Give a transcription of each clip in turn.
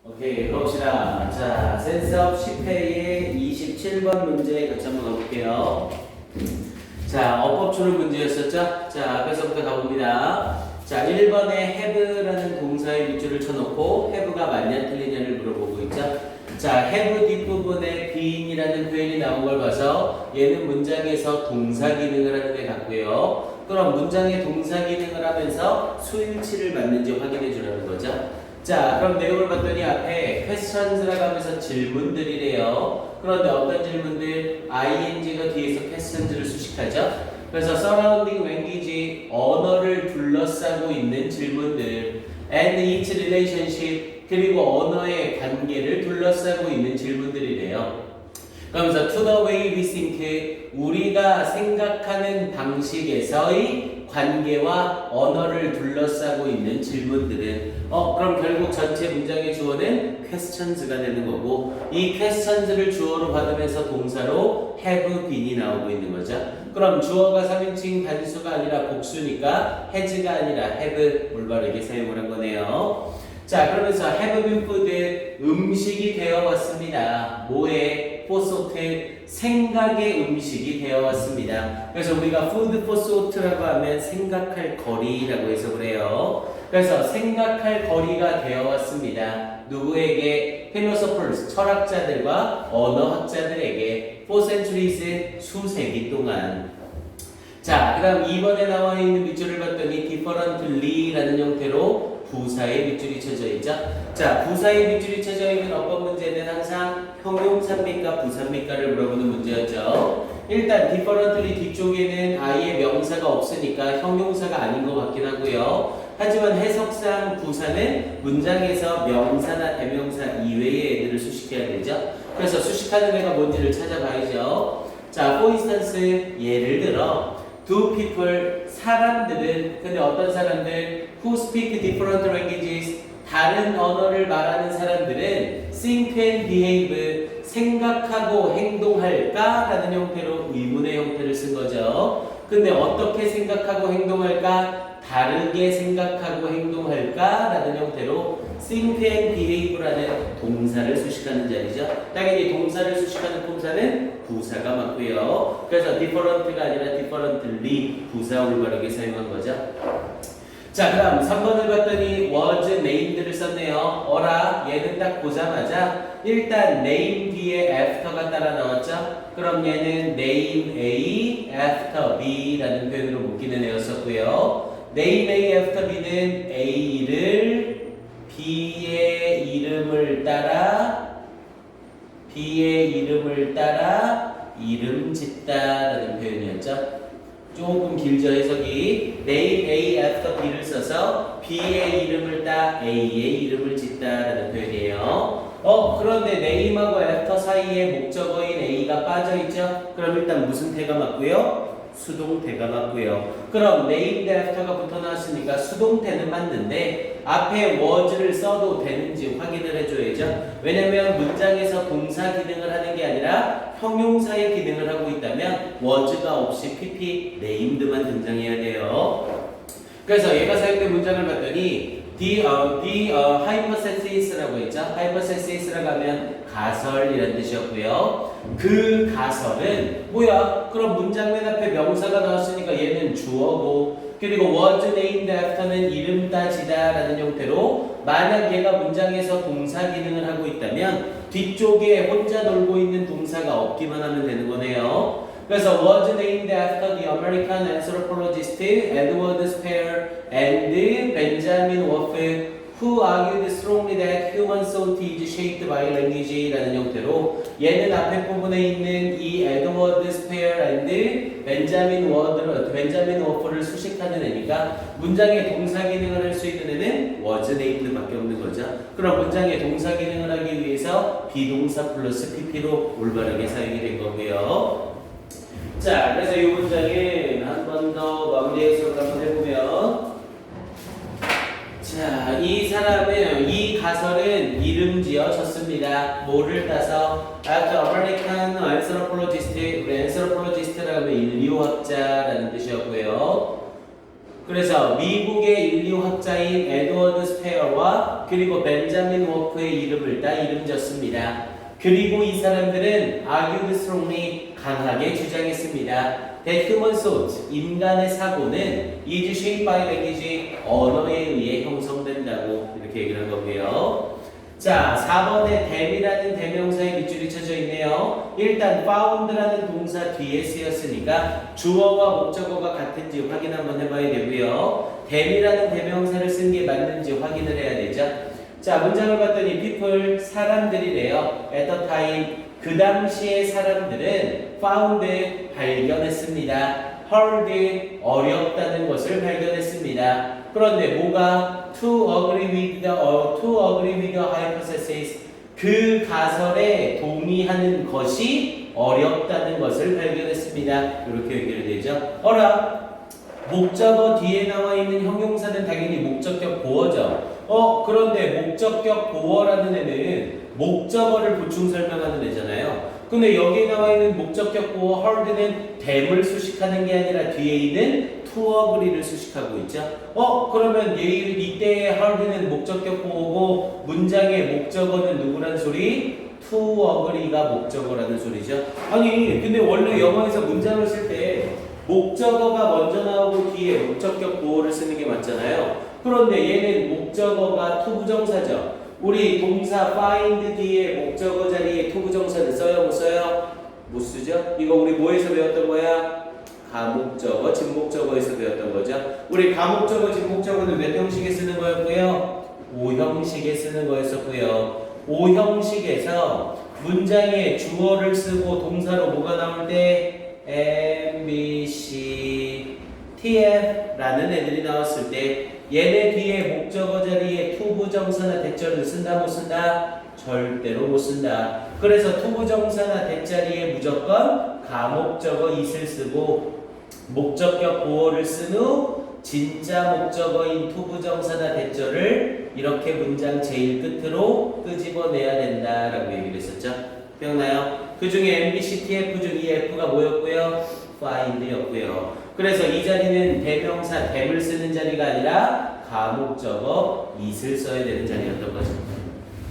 오케이, 그럽시다. 자, 센스업 10회의 27번 문제 같이 한번 가볼게요. 자, 어법출을 문제였었죠? 자, 앞에서부터 가봅니다. 자, 1번에 have라는 동사의 밑줄을 쳐놓고 have가 맞냐 틀리냐를 물어보고 있죠? 자, have 뒷부분에 being이라는 표현이 나온 걸 봐서 얘는 문장에서 동사 기능을 하는 애 같고요. 그럼 문장의 동사 기능을 하면서 수일치를 맞는지 확인해 주라는 거죠. 자, 그럼 내용을 봤더니 앞에 questions라고 하면서 질문들이래요. 그런데 어떤 질문들? ing가 뒤에서 questions를 수식하죠. 그래서 surrounding language, 언어를 둘러싸고 있는 질문들, and its relationship, 그리고 언어의 관계를 둘러싸고 있는 질문들이래요. 그러면서 to the way we think, 우리가 생각하는 방식에서의 관계와 언어를 둘러싸고 있는 질문들은 그럼 결국 전체 문장의 주어는 questions가 되는 거고, 이 questions를 주어로 받으면서 동사로 have been이 나오고 있는 거죠. 그럼 주어가 3인칭 단수가 아니라 복수니까 has가 아니라 have 올바르게 사용을 한 거네요. 자, 그러면서 have been food, 음식이 되어 왔습니다. 뭐에? for thought, 생각의 음식이 되어 왔습니다. 그래서 우리가 food for thought라고 하면 생각할 거리라고 해석을 해요. 그래서 생각할 거리가 되어 왔습니다. 누구에게? philosophers, 철학자들과 언어학자들에게 for centuries, 수세기 동안. 자, 그 다음 2번에 나와 있는 밑줄을 봤더니 differently라는 형태로 부사의 밑줄이 쳐져 있죠. 자, 부사의 밑줄이 쳐져 있는 어법 문제는 항상 형용사입니까 부사입니까를 물어보는 문제였죠. 일단 differently 뒤쪽에는 아예 명사가 없으니까 형용사가 아닌 것 같긴 하고요. 하지만 해석상 부사는 문장에서 명사나 대명사 이외의 애들을 수식해야 되죠. 그래서 수식하는 애가 뭔지를 찾아봐야죠. 자, for instance, 예를 들어 do people, 사람들은, 근데 어떤 사람들? who speak different languages, 다른 언어를 말하는 사람들은 think and behave, 생각하고 행동할까? 라는 형태로 의문의 형태를 쓴 거죠. 근데 어떻게 생각하고 행동할까? 다르게 생각하고 행동할까? 라는 형태로 think and behave라는 동사를 수식하는 자리죠. 당연히 동사를 수식하는 동사는 부사가 맞고요. 그래서 different가 아니라 differently 부사 올바르게 사용한 거죠. 자, 그 다음 3번을 봤더니 was named를 썼네요. 어라, 얘는 딱 보자마자 일단 name 뒤에 after가 따라 나왔죠. 그럼 얘는 name A, after B 라는 표현으로 묶이는 애였었고요. name A, after B는 A를 B의 이름을 따라 이름 짓다라는 표현이었죠. 조금 길죠, 해석이. name A after B를 써서 B의 이름을 따 A의 이름을 짓다라는 표현이에요. 그런데 name하고 after 사이에 목적어인 A가 빠져있죠? 그럼 일단 무슨 태가 맞고요? 수동태가 맞고요. 그럼 named after가 붙어 나왔으니까 수동태는 맞는데 앞에 was를 써도 되는지 확인을 해줘야죠. 왜냐면 문장에서 동사 기능을 하는 게 아니라 형용사의 기능을 하고 있다면 was가 없이 pp named만 등장해야 돼요. 그래서 얘가 사용된 문장을 봤더니 the hypothesis라고 했죠. hypothesis라고 하면 가설이라는 뜻이었고요. 그 가설은 뭐야? 그럼 문장 맨 앞에 명사가 나왔으니까 얘는 주어고, 그리고 was named after는 이름 따지다 라는 형태로 만약 얘가 문장에서 동사 기능을 하고 있다면 뒤쪽에 혼자 놀고 있는 동사가 없기만 하면 되는 거네요. 그래서 was named after the American anthropologist Edward Spear and Benjamin Wolfe, who argued strongly that human thought is shaped by language 라는 형태로 얘는 앞에 부분에 있는 이 에드워드 스페어 앤드 벤자민 워프를 수식하는 애니까 문장의 동사 기능을 할 수 있는 애는 was named 밖에 없는 거죠. 그럼 문장의 동사 기능을 하기 위해서 비동사 플러스 pp로 올바르게 사용이 된 거고요. 자, 그래서 이 문장을 한 번 더 마무리 해석을 한번 해보면, 자, 이 가설은 이름 지어졌습니다. 뭐를 따서? After American anthropologist, anthropologist라고 하면 인류학자라는 뜻이었고요. 그래서 미국의 인류학자인 에드워드 스페어와 그 그리고 벤자민 워프의 이름을 따 이름 졌습니다. 그리고 이 사람들은 argued strongly 강하게 주장했습니다. that human thought 인간의 사고는 is shaped by language 언어에 의해 형성된다고 이렇게 얘기를 한 거고요. 자, 4번에 dam이라는 대명사의 밑줄이 쳐져 있네요. 일단 found라는 동사 뒤에 쓰였으니까 주어와 목적어가 같은지 확인 한번 해봐야 되고요. dam이라는 대명사를 쓴 게 맞는지 확인을 해야 되죠. 자, 문장을 봤더니 people 사람들이래요. at the time 그 당시의 사람들은 found 발견했습니다. heard 어렵다는 것을 발견했습니다. 그런데 뭐가 to agree with the hypothesis 그 가설에 동의하는 것이 어렵다는 것을 발견했습니다. 이렇게 얘기를 되죠. 어라 목적어 뒤에 나와 있는 형용사는 당연히 목적격 보어죠. 그런데 목적격 보어라는 애는 목적어를 보충 설명하는 애잖아요. 근데 여기에 나와 있는 목적격 보어 heard는 dam을 수식하는 게 아니라 뒤에 있는 to agree를 수식하고 있죠. 그러면 이때의 heard는 목적격 보어고 문장의 목적어는 누구란 소리? to agree가 목적어라는 소리죠. 아니 근데 원래 영어에서 문장을 쓸 때 목적어가 먼저 나오고 뒤에 목적격 보어를 쓰는 게 맞잖아요. 그런데 얘는 목적어가 투부정사죠. 우리 동사 find 뒤에 목적어 자리에 투부정사를 써요? 못 써요? 못 쓰죠? 이거 우리 뭐에서 배웠던 거야? 가목적어, 진목적어에서 배웠던 거죠. 우리 가목적어, 진목적어는 몇 형식에 쓰는 거였고요? 5형식에 쓰는 거였었고요. 5형식에서 문장에 주어를 쓰고 동사로 뭐가 나올 때 M, B, C, T, F 라는 애들이 나왔을 때 얘네 뒤에 목적어 자리에 투부정사나 대절을 쓴다 못 쓴다? 절대로 못 쓴다. 그래서 투부정사나 대자리에 무조건 가목적어 it을 쓰고 목적격 보어를 쓴 후 진짜 목적어인 투부정사나 대절을 이렇게 문장 제일 끝으로 끄집어내야 된다라고 얘기를 했었죠. 기억나요? 그 중에 MBC, TF 중 이 F가 뭐였고요? find였고요. 그래서 이 자리는 대명사 dam을 쓰는 자리가 아니라 가목적어 it을 써야 되는 자리였던 거죠.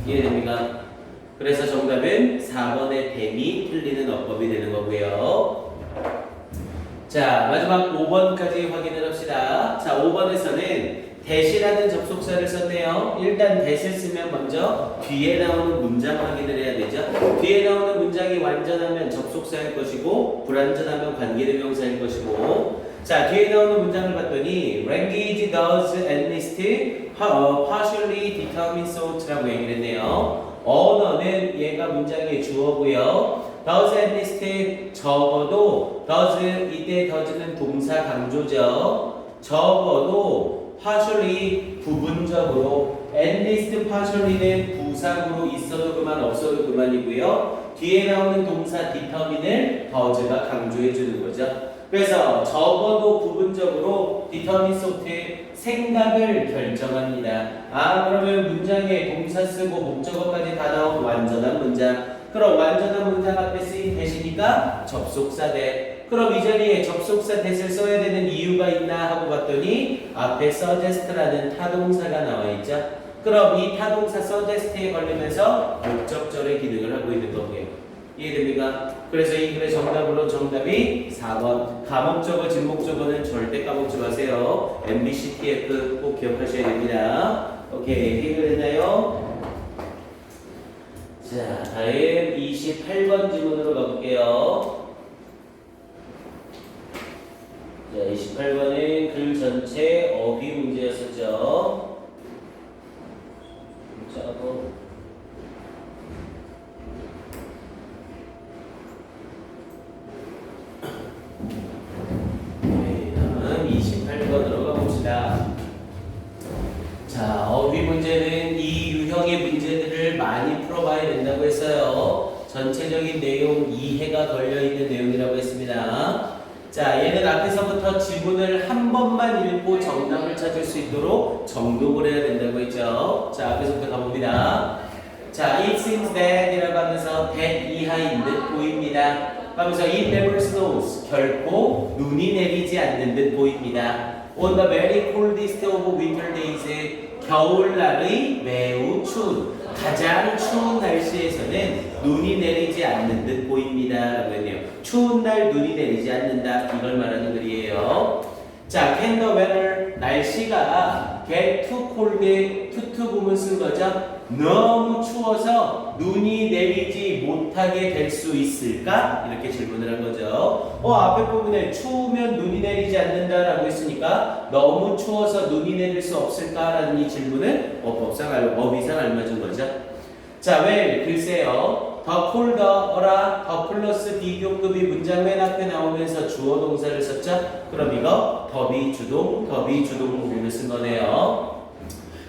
이해됩니까? 그래서 정답은 4번의 dam이 틀리는 어법이 되는 거고요. 자, 마지막 5번까지 확인을 합시다. 자, 5번에서는 that이라는 접속사를 썼네요. 일단 that을 쓰면 먼저 뒤에 나오는 문장 확인을 해야 되죠. 뒤에 나오는 문장이 완전하면 접속사일 것이고 불완전하면 관계대명사일 것이고. 자, 뒤에 나오는 문장을 봤더니 language does at least partially determine thought라고 얘기를 했네요. 언어는 얘가 문장의 주어고요. does at least 적어도 does 이때 does는 동사 강조죠. 적어도 partially 부분적으로 at least partially는 부사구로 있어도 그만 없어도 그만이고요. 뒤에 나오는 동사 determine을 does가 강조해 주는 거죠. 그래서 적어도 부분적으로 determine thought의 생각을 결정합니다. 그러면 문장에 동사 쓰고 목적어까지 다 나온 완전한 문장. 그럼 완전한 문장 앞에 쓰인 that이니까 접속사 that. 그럼 이 자리에 접속사 that을 써야 되는 이유가 있나 하고 봤더니 앞에 suggest라는 타동사가 나와 있죠. 그럼 이 타동사 suggest에 걸리면서 목적절의 기능을 하고 있는 거고요. 이해됩니까? 그래서 이 글의 정답이 4번. 가목적어, 진목적어는 절대 까먹지 마세요. MBC, TF 꼭 기억하셔야 됩니다. 오케이, 해결했나요? 자, 다음 28번 질문으로 가볼게요. 자, 28번은 글 전체 어휘 문제였었죠. 짜고. 다음 28번으로 가봅시다. 자, 어휘 문제는 이 유형의 문제들을 많이 풀어봐야 된다고 했어요. 전체적인 내용 이해가 걸려있는 내용이라고 했습니다. 자, 얘는 앞에서부터 지문을 한 번만 읽고 정답을 찾을 수 있도록 정독을 해야 된다고 했죠. 자, 앞에서부터 가봅니다. 자, it seems that 이라고 하면서 that 이하인 듯 보입니다. 하면서 it never snows 결코 눈이 내리지 않는 듯 보입니다. On the very coldest of winter days 겨울날의 매우 추운 가장 추운 날씨에서는 눈이 내리지 않는 듯 보입니다. 라고 했네요. 추운 날 눈이 내리지 않는다. 이걸 말하는 글이에요. 자, can the weather 날씨가 get too cold to 보면 쓴 거죠. 너무 추워서 눈이 내리지 못하게 될 수 있을까? 이렇게 질문을 한 거죠. 앞에 부분에 추우면 눈이 내리지 않는다라고 했으니까 너무 추워서 눈이 내릴 수 없을까라는 이 질문은 어휘상 알맞은 거죠. 자, well, 글쎄요. 더 콜더라 더 플러스 비교급이 문장 맨 앞에 나오면서 주어 동사를 썼죠? 그럼 이거 더비 주동 부분을 쓴 거네요.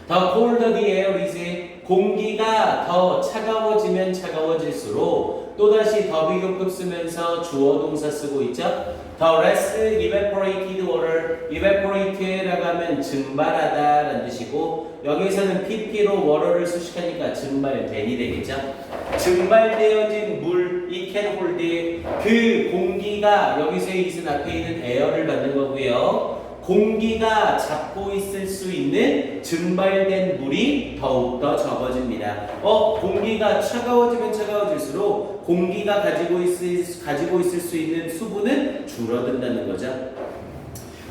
더 콜더 the air is 공기가 더 차가워지면 차가워질수록 또다시 더 비교급 쓰면서 주어 동사 쓰고 있죠? 더 less evaporated water evaporate라고 하면 증발하다 라는 뜻이고 여기서는 pp로 water를 수식하니까 증발된이 되겠죠? 증발되어진 물 it can hold 그 공기가 여기서의 it은 앞에 있는 air를 받는 거고요. 공기가 잡고 있을 수 있는 증발된 물이 더욱더 적어집니다. 공기가 차가워지면 차가워질수록 공기가 가지고 있을 수 있는 수분은 줄어든다는 거죠.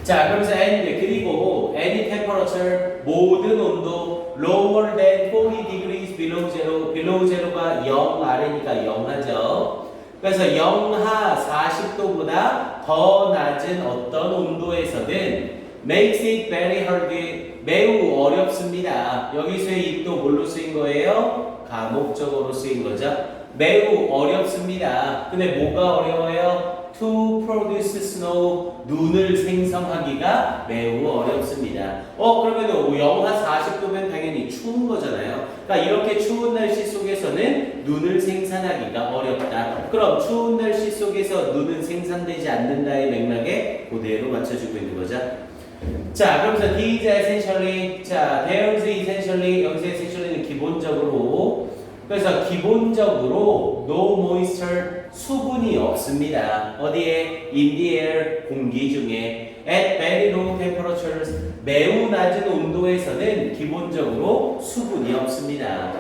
자, 그러면서 and 그리고 any temperature 모든 온도 lower than 40 degrees below zero below zero가 0 아래니까 영하죠. 그래서 영하 40도보다 더 낮은 어떤 온도에서는 makes it very hard 매우 어렵습니다. 여기서의 it도 뭘로 쓰인 거예요? 가목적으로 쓰인 거죠. 매우 어렵습니다. 근데 뭐가 어려워요? To produce snow 눈을 생성하기가 매우 어렵습니다. 그러면 영하 40도면 당연히 추운 거잖아요. 그러니까 이렇게 추운 날씨 속에서는 눈을 생산하기가 어렵다. 그럼 추운 날씨 속에서 눈은 생산되지 않는다의 맥락에 그대로 맞춰주고 있는 거죠. 자, 그러면서 these essentially, 자, there's essentially, 여기서 essentially는 기본적으로, 그래서 기본적으로 no moisture, 수분이 없습니다. 어디에? in the air, 공기 중에. at very low temperatures, 매우 낮은 온도에서는 기본적으로 수분이 없습니다.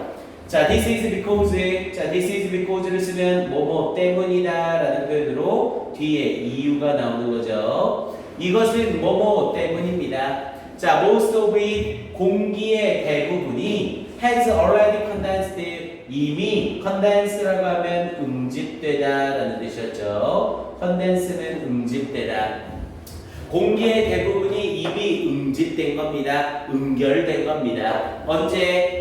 자, this is because를 쓰면 뭐뭐 때문이다 라는 표현으로 뒤에 이유가 나오는 거죠. 이것은 뭐뭐 때문입니다. 자, most of it, 공기의 대부분이 has already condensed, 이미 condense라고 하면 응집되다 라는 뜻이었죠. condense는 응집되다. 공기의 대부분이 이미 응집된 겁니다. 응결된 겁니다. 언제?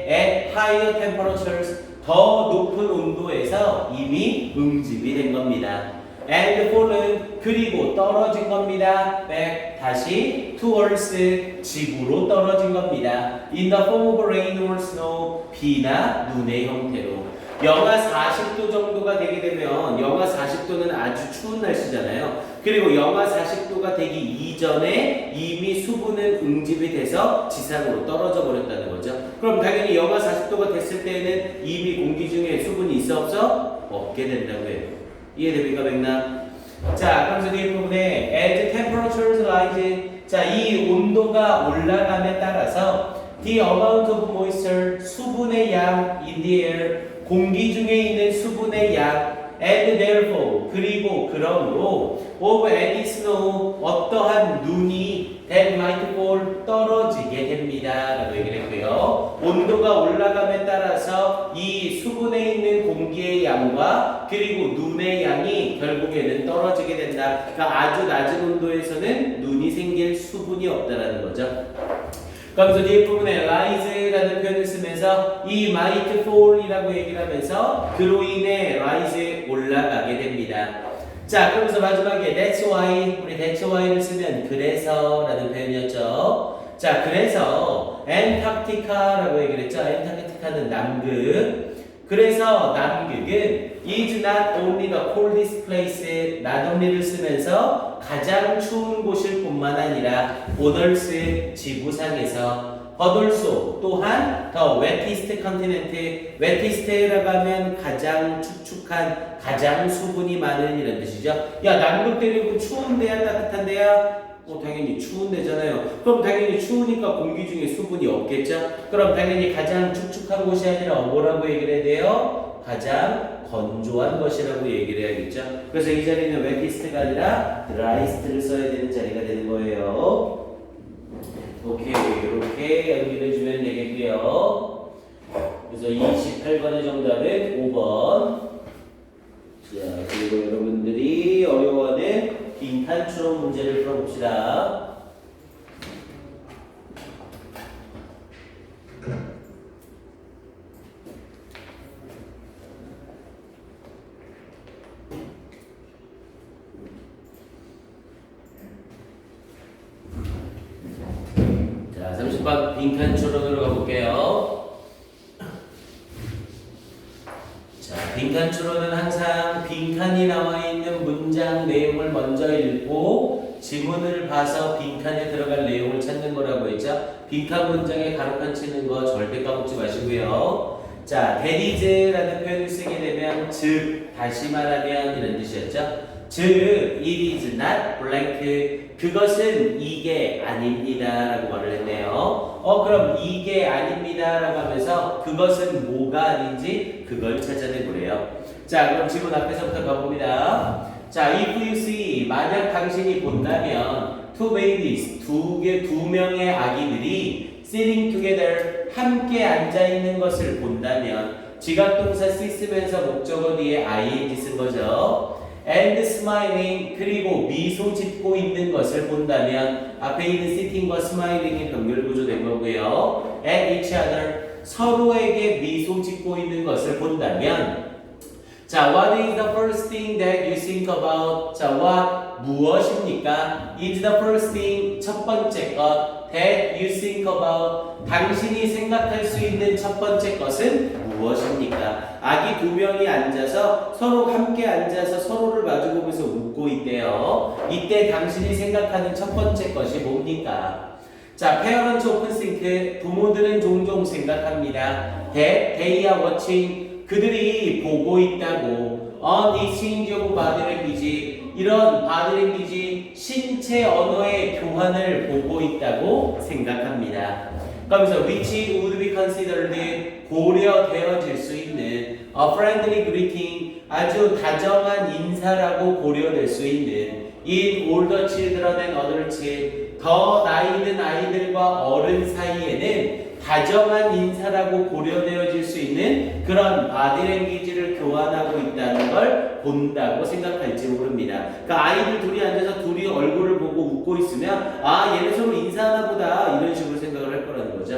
at higher temperatures, 더 높은 온도에서 이미 응집이 된 겁니다. and fallen, 그리고 떨어진 겁니다. back, 다시 towards, 지구로 떨어진 겁니다. in the form of rain or snow, 비나 눈의 형태로. 영하 40도 정도가 되게 되면 영하 40도는 아주 추운 날씨잖아요. 그리고 영하 40도가 되기 이전에 이미 수분은 응집이 돼서 지상으로 떨어져 버렸다는 거죠. 그럼 당연히 영하 40도가 됐을 때에는 이미 공기 중에 수분이 있어 없어? 없게 된다고 해요. 이해됩니까 맥락? 자, 그러면서 뒤에 부분에 as temperatures rise, 자, 이 온도가 올라감에 따라서 the amount of moisture, 수분의 양 in the air, 공기 중에 있는 수분의 양 and therefore, 그리고 그러므로 of any snow, 어떠한 눈이 that might fall, 떨어지게 됩니다 라고 얘기를 했고요. 온도가 올라감에 따라서 이 수분에 있는 공기의 양과 그리고 눈의 양이 결국에는 떨어지게 된다. 그러니까 아주 낮은 온도에서는 눈이 생길 수분이 없다라는 거죠. 그러면서 뒤에 부분에 rise라는 표현을 쓰면서 이 might fall이라고 얘기를 하면서 그로 인해 rise, 올라가게 됩니다. 자, 그러면서 마지막에 that's why, 우리 that's why를 쓰면 그래서 라는 표현이었죠. 자, 그래서 Antarctica라고 얘기를 했죠. Antarctica는 남극. 그래서 남극은 is not only the coldest place, not only를 쓰면서 가장 추운 곳일 뿐만 아니라 on earth, 지구상에서 but also 또한 the wettest continent, wettest라고 하면 가장 축축한, 가장 수분이 많은 이런 뜻이죠. 야, 남극 대륙은 추운 데야 따뜻한 데야? 당연히 추운 데잖아요. 그럼 당연히 추우니까 공기 중에 수분이 없겠죠? 그럼 당연히 가장 축축한 곳이 아니라 뭐라고 얘기를 해야 돼요? 가장 건조한 것이라고 얘기를 해야겠죠? 그래서 이 자리는 웨티스트가 아니라 드라이스트를 써야 되는 자리가 되는 거예요. 오케이, 이렇게 연기를 해주면 되겠고요. 그래서 28번의 정답은 5번. 자, 그리고 여러분들이 어려워하는 빈칸 추론 문제를 풀어봅시다. 자, 30번 빈칸 추론으로 가볼게요. 자, 빈칸 추론은 항상 빈칸이 나와 있는 문장 내용을 먼저 읽고 지문을 봐서 빈칸에 들어갈 내용을 찾는 거라고 했죠. 빈칸 문장에 가로칸 치는 거 절대 까먹지 마시고요. 자, that is라는 표현을 쓰게 되면 즉, 다시 말하면 이런 뜻이었죠. 즉, it is not blank. 그것은 이게 아닙니다 라고 말을 했네요. 그럼 이게 아닙니다 라고 하면서 그것은 뭐가 아닌지 그걸 찾아내보래요. 자, 그럼 지문 앞에서부터 가봅니다. 자, if you see, 만약 당신이 본다면 two babies, 두 명의 아기들이 sitting together, 함께 앉아있는 것을 본다면 지각동사 C 쓰면서 목적어 뒤에 ing 쓴 거죠. and smiling, 그리고 미소 짓고 있는 것을 본다면 앞에 있는 sitting과 smiling이 병렬 구조된 거고요. at each other, 서로에게 미소 짓고 있는 것을 본다면 자, what is the first thing that you think about? 자, what, 무엇입니까? is the first thing, 첫 번째 것 that you think about, 당신이 생각할 수 있는 첫 번째 것은 무엇입니까? 아기 두 명이 앉아서 서로 함께 앉아서 서로를 마주보면서 웃고 있대요. 이때 당신이 생각하는 첫 번째 것이 뭡니까? 자, parents often think, 부모들은 종종 생각합니다. that they are watching, 그들이 보고 있다고. on exchange of body language, 이런 body language, 신체 언어의 교환을 보고 있다고 생각합니다. 그러면서 which would be considered, 고려되어질 수 있는 a friendly greeting, 아주 다정한 인사라고 고려될 수 있는 in older children and adults, 더 나이 든 아이들과 어른 사이에는 다정한 인사라고 고려되어질 수 있는 그런 바디랭귀지를 교환하고 있다는 걸 본다고 생각할지 모릅니다. 그러니까 아이들 둘이 앉아서 둘이 얼굴을 보고 웃고 있으면 얘네 서로 인사하나 보다 이런 식으로 생각을 할 거라는 거죠.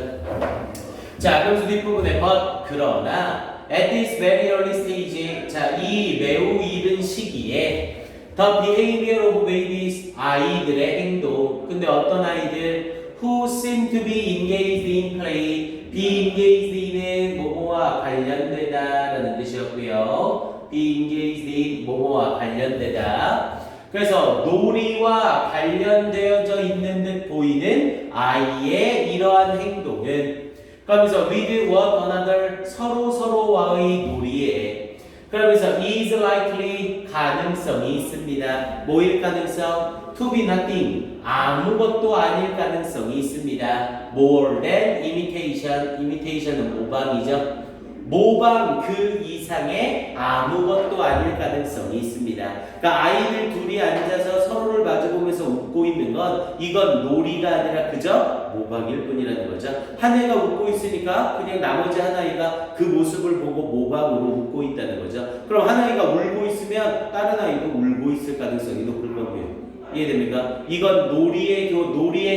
자, 그러면서 뒷부분에 but, 그러나 at this very early stage, 자, 이 매우 이른 시기에 the behavior of babies, 아이들의 행동, 근데 어떤 아이들 who seem to be engaged in play, be engaged in은 뭐뭐와 관련되다 라는 뜻이었고요. be engaged in 뭐뭐와 관련되다. 그래서 놀이와 관련되어져 있는 듯 보이는 아이의 이러한 행동은, 그러면서 with one another, 서로와의 놀이에, 그러면서 is likely, 가능성이 있습니다. 뭐일 가능성? to be nothing, 아무것도 아닐 가능성이 있습니다. more than imitation, imitation은 모방이죠. 모방 그 이상의 아무것도 아닐 가능성이 있습니다. 그러니까 아이들 둘이 앉아서 서로를 마주보면서 웃고 있는 건 이건 놀이가 아니라 그저 모방일 뿐이라는 거죠. 한 애가 웃고 있으니까 그냥 나머지 한 아이가 그 모습을 보고 모방으로 웃고 있다는 거죠. 그럼 한 아이가 울고 있으면 다른 아이도 울고 있을 가능성이 높을 거고요. 이해됩니까? 이건 놀이의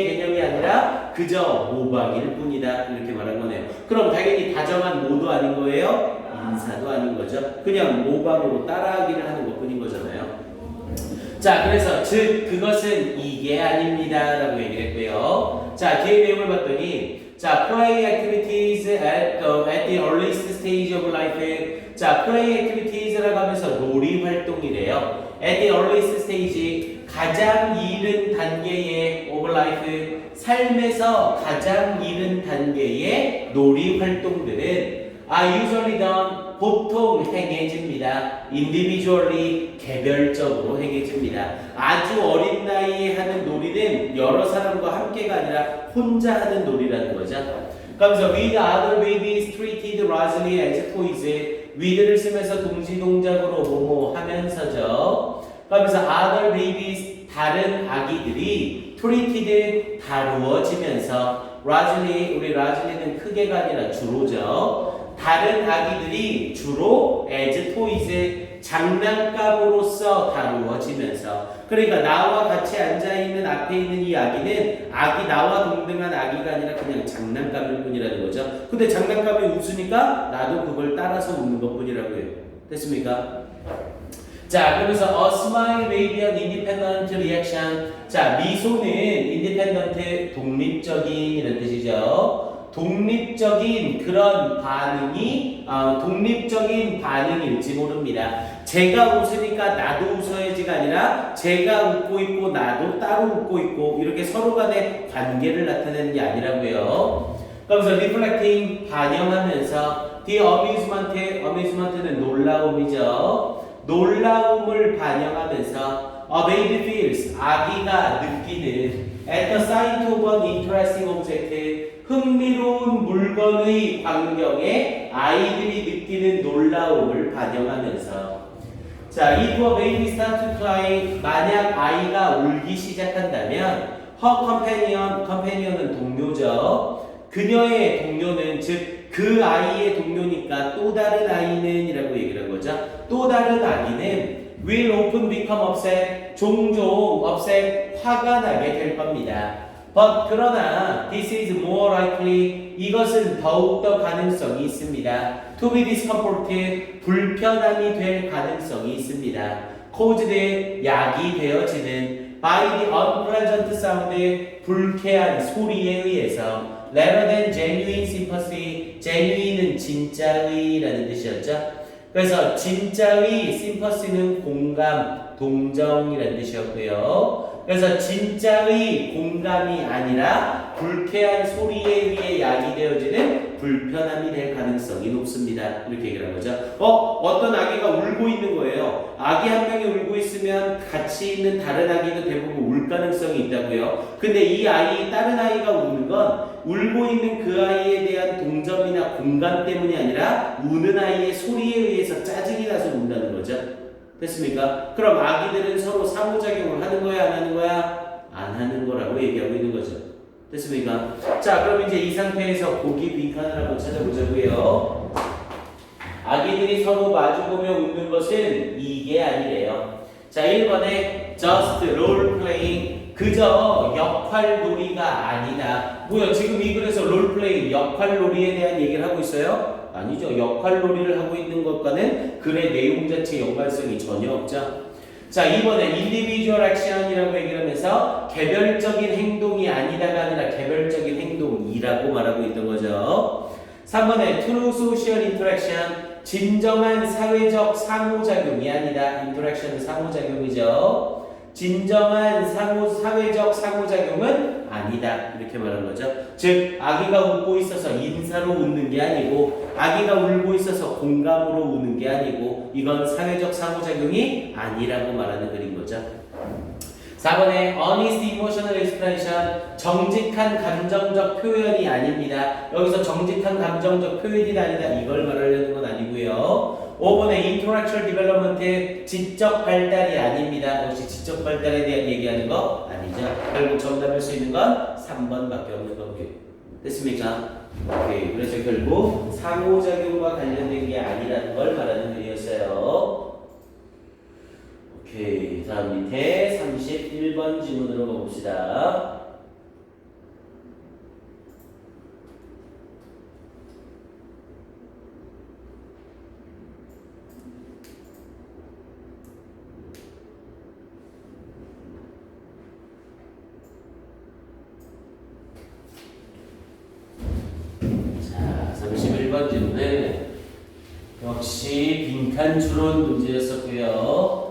개념이 아니라 그저 모방일 뿐이다 이렇게 말한 거네요. 그럼 당연히 다정한 모도 아닌 거예요? 인사도 아닌 거죠. 그냥 모방으로 따라하기를 하는 것뿐인 거잖아요. 자, 그래서 즉 그것은 이게 아닙니다 라고 얘기를 했고요. 자, 뒤에 내용을 봤더니 자, play activities at the earliest stage of life. 자, play activities라고 하면서 놀이 활동이래요. at the earliest stage, 가장 이른 단계의 of life, 삶에서 가장 이른 단계의 놀이 활동들은 are usually done, 보통 행해집니다. individually 개별적으로 행해집니다. 아주 어린 나이에 하는 놀이는 여러 사람과 함께가 아니라 혼자 하는 놀이라는 거죠. 그러면서 with other babies treated largely as toys. with를 쓰면서 동시 동작으로 뭐뭐 하면서죠. 그러면서 other babies 다른 아기들이 treated 다루어지면서 largely 우리 largely는 크게가 아니라 주로죠. 다른 아기들이 주로 as toys 장난감으로서 다루어지면서 그러니까 나와 같이 앉아있는 앞에 있는 이 아기는 나와 동등한 아기가 아니라 그냥 장난감일 뿐이라는 거죠. 근데 장난감이 웃으니까 나도 그걸 따라서 웃는 것 뿐이라고요. 됐습니까? 자, 그러면서 a smile may be an independent reaction. 자, 미소는 independent 독립적인 이런 뜻이죠. 독립적인 그런 반응이 독립적인 반응일지 모릅니다. 제가 웃으니까 나도 웃어야지가 아니라 제가 웃고 있고 나도 따로 웃고 있고 이렇게 서로 간의 관계를 나타내는 게 아니라고요. 그러면서 reflecting 반영하면서 the amusement는 놀라움이죠. 놀라움을 반영하면서 a baby feels 아기가 느끼는 at the sight of an interesting object 흥미로운 물건의 광경에 아이들이 느끼는 놀라움을 반영하면서 자, if a baby starts to cry 만약 아이가 울기 시작한다면 her companion은 동료죠. 그녀의 동료는 즉 그 아이의 동료니까 또 다른 아이는 이라고 얘기를 한 거죠. 또 다른 아기는 will often become upset 종종 upset 화가 나게 될 겁니다. But 그러나 this is more likely 이것은 더욱더 가능성이 있습니다. To be discomforted 불편함이 될 가능성이 있습니다. caused 약이 되어지는 by the unpleasant sound 불쾌한 소리에 의해서 rather than genuine sympathy genuine은 진짜의라는 뜻이었죠. 그래서 진짜의 sympathy는 공감, 동정이라는 뜻이었고요. 그래서 진짜의 공감이 아니라 불쾌한 소리에 의해 야기되어지는 불편함이 될 가능성이 높습니다. 이렇게 얘기를 한 거죠. 어떤 아기가 울고 있는 거예요. 아기 한 명이 울고 있으면 같이 있는 다른 아기도 대부분 울 가능성이 있다고요. 근데 이 다른 아이가 우는 건 울고 있는 그 아이에 대한 동정이나 공감 때문이 아니라 우는 아이의 소리에 의해서 짜증이 나서 운다는 거죠. 됐습니까? 그럼 아기들은 서로 상호작용을 하는 거야, 안 하는 거야? 안 하는 거라고 얘기하고 있는 거죠. 됐습니까? 자, 그럼 이제 이 상태에서 보기 빈칸을 한번 찾아보자고요. 아기들이 서로 마주보며 웃는 것은 이게 아니래요. 자, 1번에 just role playing 그저 역할놀이가 아니다. 뭐야, 지금 이 글에서 롤플레이, 역할놀이에 대한 얘기를 하고 있어요? 아니죠. 역할놀이를 하고 있는 것과는 글의 내용 자체의 연관성이 전혀 없죠. 자, 2번에 individual action이라고 얘기를 하면서 개별적인 행동이 아니다가 아니라 개별적인 행동이라고 말하고 있던 거죠. 3번에 true social interaction 진정한 사회적 상호작용이 아니다. interaction은 상호작용이죠. 진정한 사회적 상호작용은 아니다. 이렇게 말한 거죠. 즉, 아기가 웃고 있어서 인사로 웃는 게 아니고 아기가 울고 있어서 공감으로 우는 게 아니고 이건 사회적 상호작용이 아니라고 말하는 글인 거죠. 4번에 honest emotional expression 정직한 감정적 표현이 아닙니다. 여기서 정직한 감정적 표현이 아니다 이걸 말하려는 건 아니고요. 5번에 intellectual development 지적 발달이 아닙니다. 역시 지적 발달에 대한 얘기하는 거 아니죠. 결국 정답일 수 있는 건 3번밖에 없는 거고요. 됐습니까? 오케이. 그래서 결국 상호작용과 관련된 게 아니라는 걸 말하는 글이었어요. 오케이. 다음 밑에 31번 질문으로 가봅시다. 자, 31번 질문은 역시 빈칸 추론 문제였었고요.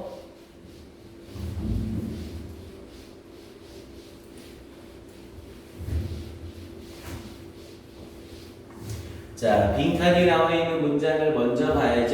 자, 빈칸이 나와 있는 문장을 먼저 봐야지.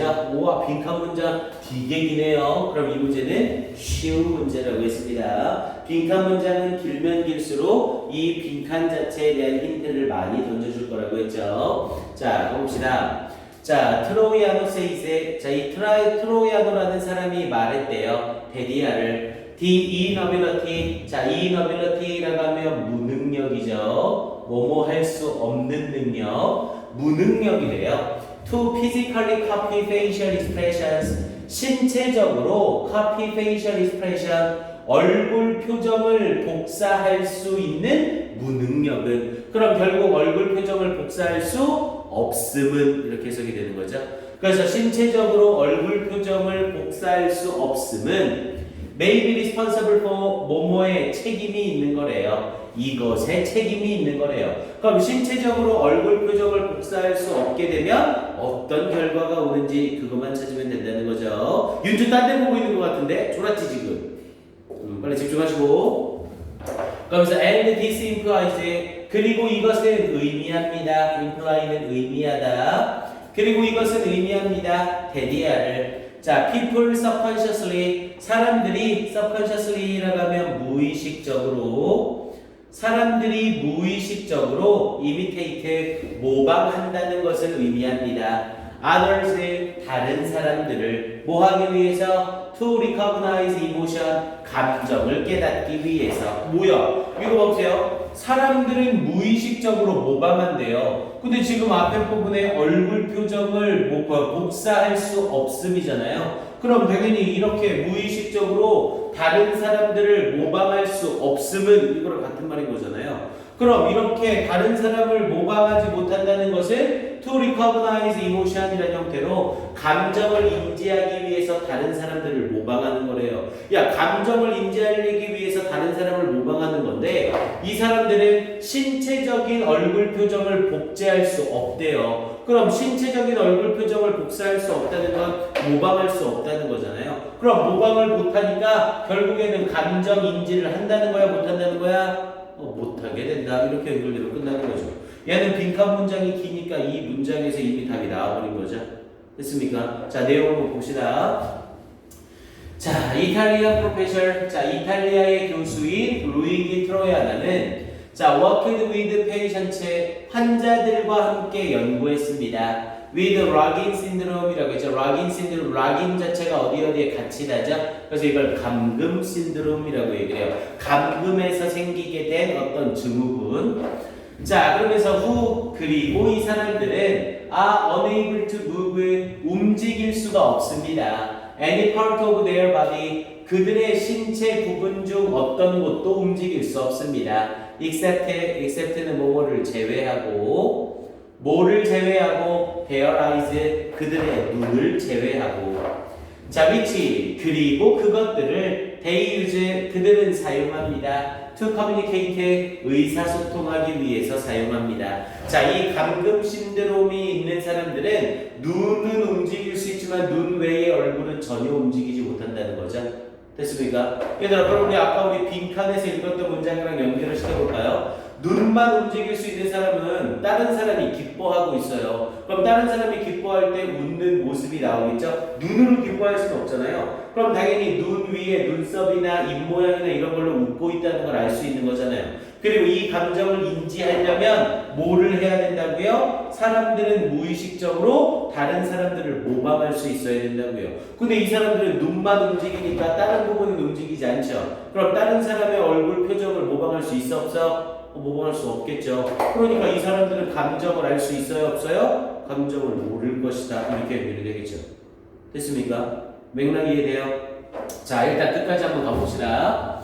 우와 빈칸 문장 되게 기네요. 그럼 이 문제는 쉬운 문제라고 했습니다. 빈칸 문장은 길면 길수록 이 빈칸 자체에 대한 힌트를 많이 던져줄 거라고 했죠. 자, 가봅시다. 자, 트로이아노 세이세. 자, 이 트로이아노라는 사람이 말했대요. 데디아를. The inability. 자, inability라고 하면 무능력이죠. 뭐뭐 할 수 없는 능력. 무능력이래요. To physically copy facial expressions. 신체적으로 copy facial expression. 얼굴 표정을 복사할 수 있는 무능력은. 그럼 결국 얼굴 표정을 복사할 수 없음은 이렇게 해석이 되는 거죠. 그래서 신체적으로 얼굴 표정을 복사할 수 없음은 may be responsible for 뭐뭐에 책임이 있는 거래요. 이것에 책임이 있는 거래요. 그럼 신체적으로 얼굴 표정을 복사할 수 없게 되면 어떤 결과가 오는지 그것만 찾으면 된다는 거죠. 윤주 딴 데 보고 있는 것 같은데 졸았지 지금. 빨리 집중하시고. 그러면서 and this implies 그리고 이것은 의미합니다. imply는 의미하다. 그리고 이것은 의미합니다. 데디아를. 자, people subconsciously 사람들이 subconsciously라고 하면 무의식적으로 사람들이 무의식적으로 imitate 모방한다는 것을 의미합니다. others 다른 사람들을 뭐 하기 위해서 to recognize emotion 감정을 깨닫기 위해서. 뭐야? 이거 보세요. 사람들은 무의식적으로 모방한대요. 근데 지금 앞에 부분에 얼굴 표정을 복사할 수 없음이잖아요. 그럼 당연히 이렇게 무의식적으로 다른 사람들을 모방할 수 없음은 이거랑 같은 말인 거잖아요. 그럼 이렇게 다른 사람을 모방하지 못한다는 것은 to recognize emotion이라는 형태로 감정을 인지하기 위해서 다른 사람들을 모방하는 거래요. 야, 감정을 인지하기 위해서 다른 사람을 모방하는 건데 이 사람들은 신체적인 얼굴 표정을 복제할 수 없대요. 그럼 신체적인 얼굴 표정을 복사할 수 없다는 건 모방할 수 없다는 거잖아요. 그럼 모방을 못하니까 결국에는 감정 인지를 한다는 거야, 못한다는 거야? 못하게 된다. 이렇게 연결되면 끝나는 거죠. 얘는 빈칸 문장이 기니까 이 문장에서 이미 답이 나와버린 거죠. 됐습니까? 자, 내용을 한번 봅시다. 자, 이탈리아 프로페셔널. 자, 이탈리아의 교수인 루이기 트로야나는 자, worked with patients 환자들과 함께 연구했습니다. with Ragin syndrome이라고 했죠. Ragin syndrome, Ragin 자체가 어디에 같이 나죠? 그래서 이걸 감금 신드롬이라고 얘기해요. 감금에서 생기게 된 어떤 증후군. 자, 그러면서 그리고 이 사람들은 are unable to move, 움직일 수가 없습니다. any part of their body, 그들의 신체 부분 중 어떤 곳도 움직일 수 없습니다. except는 뭐를 제외하고 뭐를 제외하고 their eyes 그들의 눈을 제외하고 자 which 그리고 그것들을 they use 그들은 사용합니다. to communicate 의사소통하기 위해서 사용합니다. 자, 이 감금 신드롬이 있는 사람들은 눈은 움직일 수 있지만 눈 외의 얼굴은 전혀 움직이지 못한다는 거죠. 됐습니까? 얘들아, 그럼 우리 빈칸에서 읽었던 문장이랑 연결을 시켜볼까요? 눈만 움직일 수 있는 사람은 다른 사람이 기뻐하고 있어요. 그럼 다른 사람이 기뻐할 때 웃는 모습이 나오겠죠? 눈으로 기뻐할 수는 없잖아요. 그럼 당연히 눈 위에 눈썹이나 입모양이나 이런 걸로 웃고 있다는 걸 알 수 있는 거잖아요. 그리고 이 감정을 인지하려면 뭐를 해야 된다고요? 사람들은 무의식적으로 다른 사람들을 모방할 수 있어야 된다고요. 근데 이 사람들은 눈만 움직이니까 다른 부분은 움직이지 않죠. 그럼 다른 사람의 얼굴 표정을 모방할 수 있어 없어? 모방할 수 없겠죠. 그러니까 이 사람들은 감정을 알 수 있어요 없어요? 감정을 모를 것이다. 이렇게 연결이 되겠죠. 됐습니까? 맥락이 이해돼요? 자, 일단 끝까지 한번 가봅시다.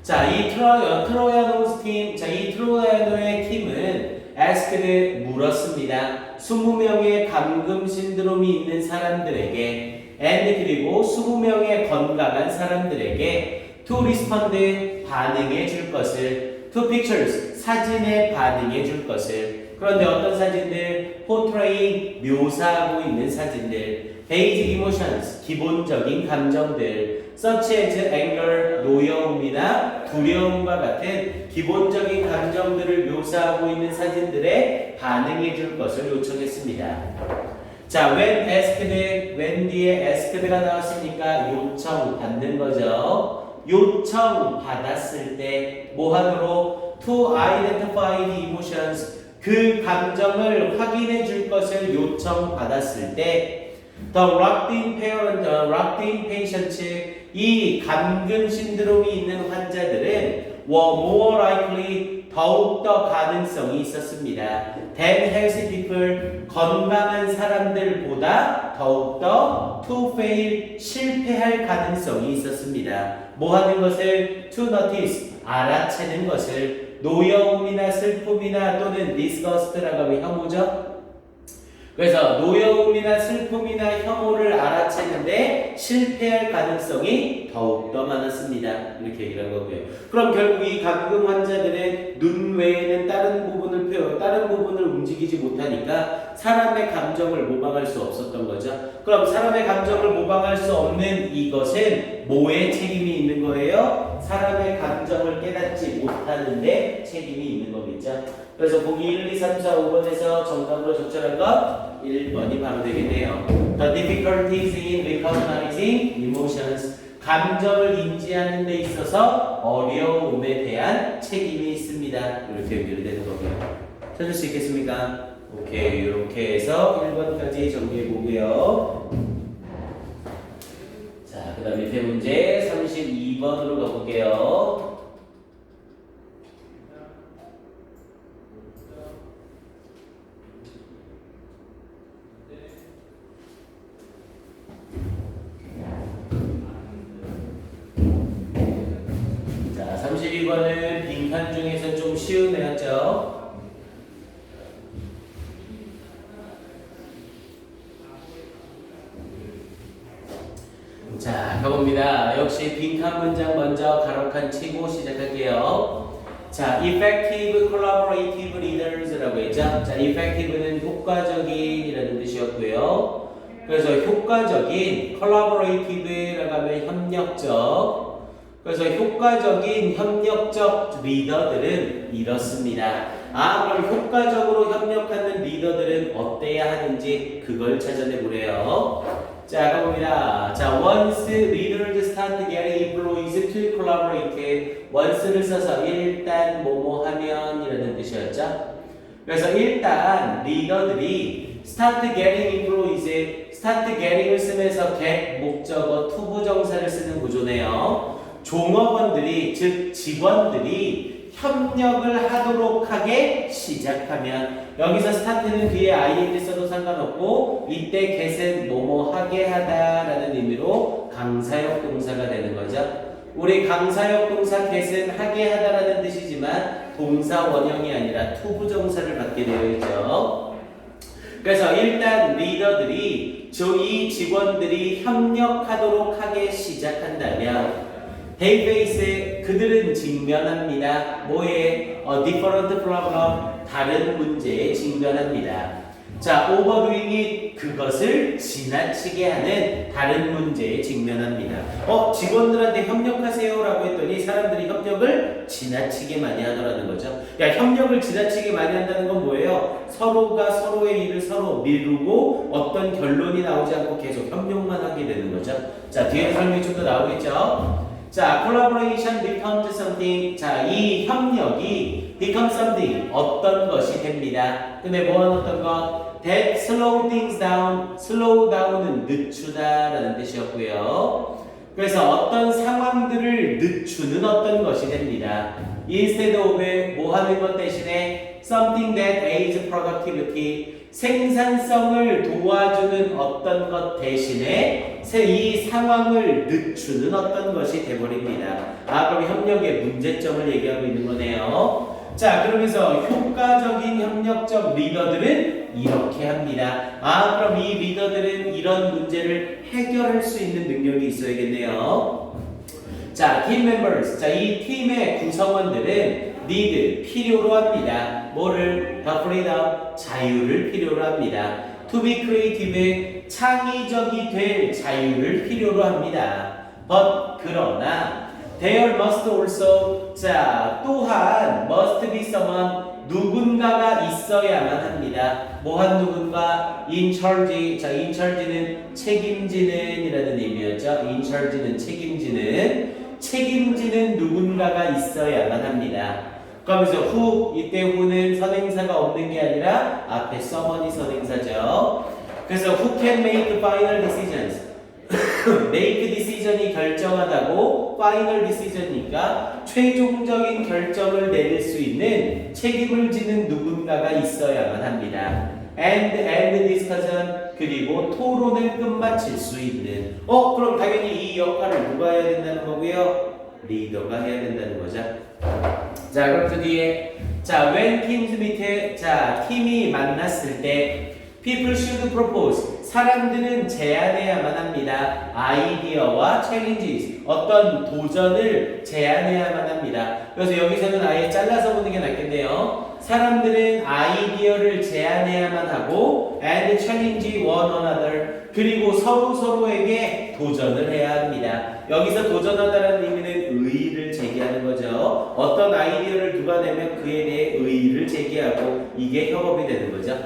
자, 이 트로야노 팀, 자, 이 트로야노의 팀은 asked 물었습니다. 20명의 감금 신드롬이 있는 사람들에게 and 그리고 20명의 건강한 사람들에게 to respond 반응해 줄 것을 to pictures 사진에 반응해 줄 것을 그런데 어떤 사진들 portray 묘사하고 있는 사진들 basic emotions 기본적인 감정들 such as anger 노여움이나 두려움과 같은 기본적인 감정들을 묘사하고 있는 사진들에 반응해 줄 것을 요청했습니다. 자, when 뒤에 asked가 나왔으니까 요청 받는 거죠. 요청 받았을 때 뭐 하도록 to identify the emotions 그 감정을 확인해 줄 것을 요청 받았을 때 the locked in patients 이 감금 신드롬이 있는 환자들은 were more likely 더욱더 가능성이 있었습니다. than healthy people 건강한 사람들보다 더욱더 to fail 실패할 가능성이 있었습니다. 뭐 하는 것을 to notice 알아채는 것을 노여움이나 슬픔이나 또는 disgust라고 하면 혐오죠. 그래서 노여움이나 슬픔이나 혐오를 알아채는데 실패할 가능성이 더욱더 많았습니다. 이렇게 얘기를 한 거고요. 그럼 결국 이 감금 환자들은 눈 외에는 다른 부분을 움직이지 못하니까 사람의 감정을 모방할 수 없었던 거죠. 그럼 사람의 감정을 모방할 수 없는 이것은 뭐에 책임이 있는 거예요? 사람의 감정을 깨닫지 못하는데 책임이 있는 거겠죠. 그래서 보기 1, 2, 3, 4, 5번에서 정답으로 적절한 것 1번이 바로 되겠네요. The difficulties in recognizing emotions 감정을 인지하는 데 있어서 어려움에 대한 책임이 있습니다. 이렇게 연결되는 거고요. 찾을 수 있겠습니까? 오케이, 이렇게 해서 1번까지 정리해 보고요. 자, 그 다음 밑에 문제 32번으로 가볼게요. 자, 32번은 빈칸 중에서 좀 쉬운 애였죠? 자, 가봅니다. 역시 빈칸 문장 먼저 가로칸 치고 시작할게요. 자, effective collaborative leaders라고 했죠. 자, effective는 효과적인이라는 뜻이었고요. 그래서 효과적인 collaborative라고 하면 협력적. 그래서 효과적인 협력적 리더들은 이렇습니다. 그럼 효과적으로 협력하는 리더들은 어때야 하는지 그걸 찾아내 보래요. 자, 가봅니다. 자, once leaders start getting employees to collaborate. once를 써서 일단 뭐뭐 하면이라는 뜻이었죠. 그래서 일단 리더들이 start getting employees, start getting을 쓰면서 get 목적어 투부정사를 쓰는 구조네요. 종업원들이 즉 직원들이 협력을 하도록 하게 시작하면 여기서 스타트는 뒤에 ing 써도 상관없고 이때 get은 뭐뭐 하게 하다라는 의미로 강사역 동사가 되는 거죠. 우리 강사역 동사 get은 하게 하다라는 뜻이지만 동사 원형이 아니라 투부정사를 받게 되어 있죠. 그래서 일단 리더들이 이 직원들이 협력하도록 하게 시작한다면 they face 그들은 직면합니다. 뭐에? different problem 다른 문제에 직면합니다. 자, overdoing it 그것을 지나치게 하는 다른 문제에 직면합니다. 직원들한테 협력하세요라고 했더니 사람들이 협력을 지나치게 많이 하더라는 거죠. 협력을 지나치게 많이 한다는 건 뭐예요? 서로가 서로의 일을 서로 미루고 어떤 결론이 나오지 않고 계속 협력만 하게 되는 거죠. 자, 뒤에 설명이 좀 더 나오겠죠. 자, collaboration becomes something. 자, 이 협력이 becomes something. 어떤 것이 됩니다. 근데 뭐는 어떤 것? That slow things down. slow down은 늦추다라는 뜻이었고요. 그래서 어떤 상황들을 늦추는 어떤 것이 됩니다. Instead of 뭐 하는 것 대신에 something that aids productivity. 생산성을 도와주는 어떤 것 대신에 이 상황을 늦추는 어떤 것이 돼버립니다. 그럼 협력의 문제점을 얘기하고 있는 거네요. 자, 그러면서 효과적인 협력적 리더들은 이렇게 합니다. 그럼 이 리더들은 이런 문제를 해결할 수 있는 능력이 있어야겠네요. 자, team members. 자, 이 팀의 구성원들은 need 필요로 합니다. 뭐를? the freedom 자유를 필요로 합니다. to be creative 창의적이 될 자유를 필요로 합니다. but 그러나 there must also 자 또한 must be someone 누군가가 있어야만 합니다. 뭐한 누군가 in charge. 자, in charge는 책임지는 이라는 의미였죠. in charge는 책임지는 누군가가 있어야만 합니다. 그러면서 who, 이때 who는 선행사가 없는 게 아니라 앞에 someone이 선행사죠. 그래서 who can make final decisions. make decision이 결정하다고 final decision이니까 최종적인 결정을 내릴 수 있는 책임을 지는 누군가가 있어야만 합니다. and discussion, 그리고 토론을 끝마칠 수 있는. 그럼 당연히 이 역할을 누가 해야 된다는 거고요? 리더가 해야 된다는 거죠. 자, 그럼 그 뒤에 자, when teams meet, 자, 팀이 만났을 때 people should propose, 사람들은 제안해야만 합니다. 아이디어와 challenges, 어떤 도전을 제안해야만 합니다. 그래서 여기서는 아예 잘라서 보는 게 낫겠네요. 사람들은 아이디어를 제안해야만 하고 and challenge one another, 그리고 서로에게 도전을 해야 합니다. 여기서 도전하다라는 의미는 의의를 제기하는 거죠. 어떤 아이디어를 누가 내면 그에 대해 의의를 제기하고 이게 협업이 되는 거죠.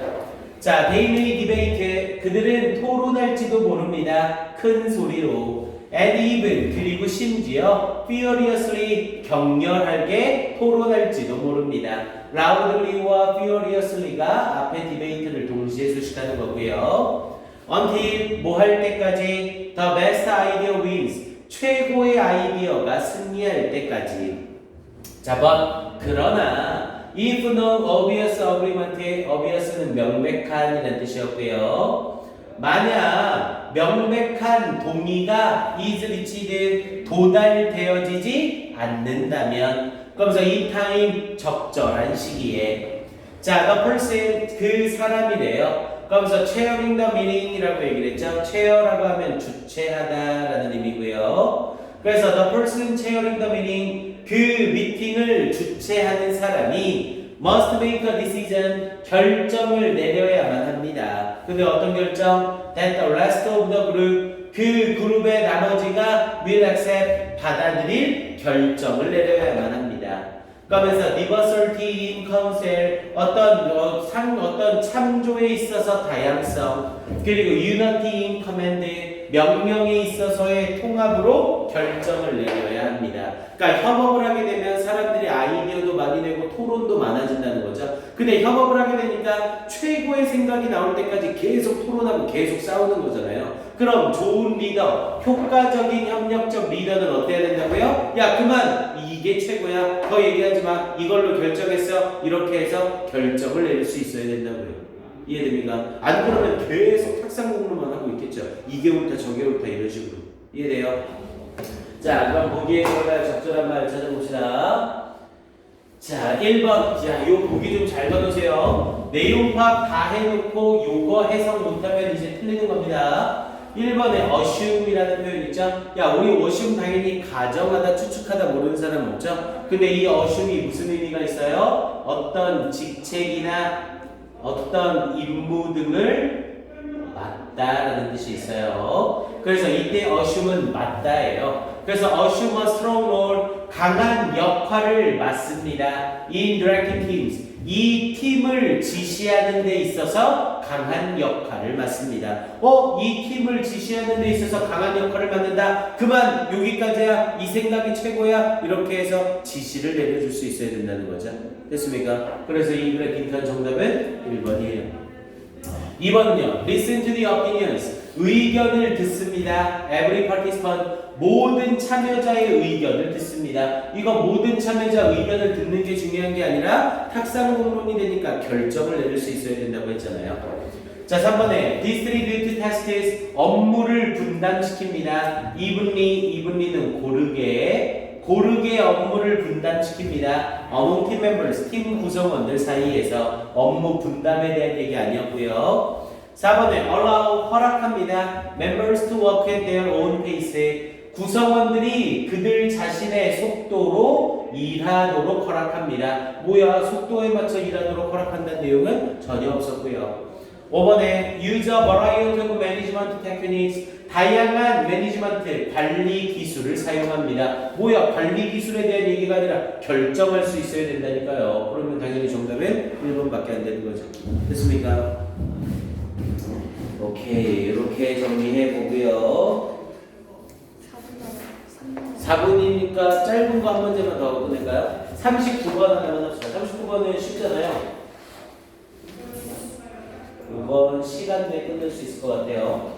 자, they may debate, 그들은 토론할지도 모릅니다. 큰 소리로. and even, 그리고 심지어 furiously, 격렬하게 토론할지도 모릅니다. loudly와 furiously가 앞에 debate를 동시에 수식하는 거고요. until, 뭐 할 때까지, the best idea wins, 최고의 아이디어가 승리할 때까지. 자, but, 그러나 if no obvious agreement, obvious는 명백한 이라는 뜻이었고요. 만약 명백한 동의가 is reached, 도달되어지지 않는다면, 그러면서 in time, 적절한 시기에. 자, the person, 그 사람이래요. 그러면서 chairing the meeting이라고 얘기를 했죠. chair라고 하면 주최하다라는 의미고요. 그래서 the person chairing the meeting, 그 미팅을 주최하는 사람이 must make a decision, 결정을 내려야만 합니다. 근데 어떤 결정? That the rest of the group, 그 그룹의 나머지가 will accept, 받아들일 결정을 내려야만 합니다. 그러면서 diversity in council, 어떤 참조에 있어서 다양성, 그리고 unity in command, 명령에 있어서의 통합으로 결정을 내려야 합니다. 그러니까 협업을 하게 되면 사람들이 아이디어도 많이 내고 토론도 많아진다는 거죠. 근데 협업을 하게 되니까 최고의 생각이 나올 때까지 계속 토론하고 계속 싸우는 거잖아요. 그럼 좋은 리더, 효과적인 협력적 리더는 어때야 된다고요? 야, 그만! 이게 최고야. 더 얘기하지 마. 이걸로 결정했어. 이렇게 해서 결정을 내릴 수 있어야 된다고요. 이해됩니까? 안 그러면 계속 탁상 공부만 하고 있겠죠. 이게 옳다 저게 옳다 이런 식으로. 이해돼요? 자, 그럼 보기에 적절한 말 찾아봅시다. 자, 1번. 자, 요 보기 좀 잘 봐두세요. 내용 파악 다 해놓고 요거 해석 못하면 이제 틀리는 겁니다. 1번에 assume이라는 표현 있죠? 야, 우리 assume 당연히 가정하다, 추측하다 모르는 사람 없죠? 근데 이 assume이 무슨 의미가 있어요? 어떤 직책이나 어떤 임무 등을 맞다라는 뜻이 있어요. 그래서 이때 assume은 맞다예요. 그래서 assume a strong role, 강한 역할을 맡습니다. in directing teams, 이 팀을 지시하는 데 있어서 강한 역할을 맡습니다. 이 팀을 지시하는 데 있어서 강한 역할을 맡는다. 그만 여기까지야. 이 생각이 최고야. 이렇게 해서 지시를 내려줄 수 있어야 된다는 거죠. 됐습니까? 그래서 이 글의 빈칸 정답은 1번이에요. 2번은요. Listen to the opinions. 의견을 듣습니다. Every participant. 모든 참여자의 의견을 듣습니다. 이거 모든 참여자 의견을 듣는 게 중요한 게 아니라 탁상 공론이 되니까 결정을 내릴 수 있어야 된다고 했잖아요. 자, 3번에 distribute tasks. 업무를 분담시킵니다. evenly는 고르게 업무를 분담시킵니다. among team members, 팀 구성원들 사이에서 업무 분담에 대한 얘기 아니었고요. 4번에 allow, 허락합니다. members to work at their own pace. 구성원들이 그들 자신의 속도로 일하도록 허락합니다. 뭐야? 속도에 맞춰 일하도록 허락한다는 내용은 전혀 없었고요. 5번에 use a variety of management techniques. 다양한 매니지먼트, 관리 기술을 사용합니다. 뭐야? 관리 기술에 대한 얘기가 아니라 결정할 수 있어야 된다니까요. 그러면 당연히 정답은 1번밖에 안 되는 거죠. 됐습니까? 오케이, 이렇게 정리해 보고요. 4분이니까 짧은 거 한 문제만 더 보낼까요? 39번 하나만 합시다. 39번은 쉽잖아요. 이번 시간 내에 끝낼 수 있을 것 같아요.